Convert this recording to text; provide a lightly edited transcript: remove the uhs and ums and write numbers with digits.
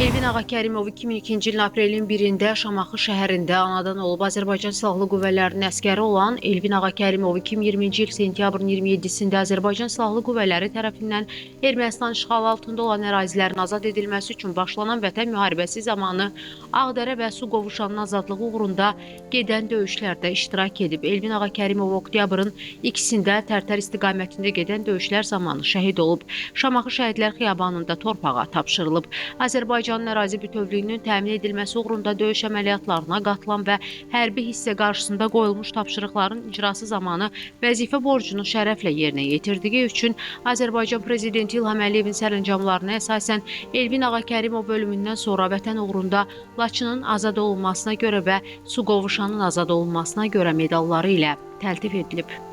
Elvin Ağakərimov 2002-ci ilin aprelin 1-də Şamaxı şəhərində anadan olub. Azərbaycan Silahlı Qüvvələrinin əskəri olan Elvin Ağakərimov 2020-ci il sentyabrın 27-sində Azərbaycan Silahlı Qüvvələri tərəfindən Ermənistan işğalı altında olan ərazilərin azad edilməsi üçün başlanan Vətən müharibəsi zamanı Ağdərə və Su qovuşanının azadlığı uğrunda gedən döyüşlərdə iştirak edib. Elvin Ağakərimov oktyabrın 2-də Tərtər istiqamətində gedən döyüşlər zamanı şəhid olub. Şamaxı Şəhidlər Xiyabanında torpağa tapşırılıb. Azərbaycanın ərazi bütövlüyünün təmin edilməsi uğrunda döyüş əməliyyatlarına qatılan və hərbi hissə qarşısında qoyulmuş tapşırıqların icrası zamanı vəzifə borcunu şərəflə yerinə yetirdiyi üçün Azərbaycan Prezidenti İlham Əliyevin sərəncamlarına əsasən Elvin Ağakərimov ölümündən sonra vətən uğrunda Laçının azad olunmasına görə və Su qovuşanın azad olunmasına görə medalları ilə təltif edilib.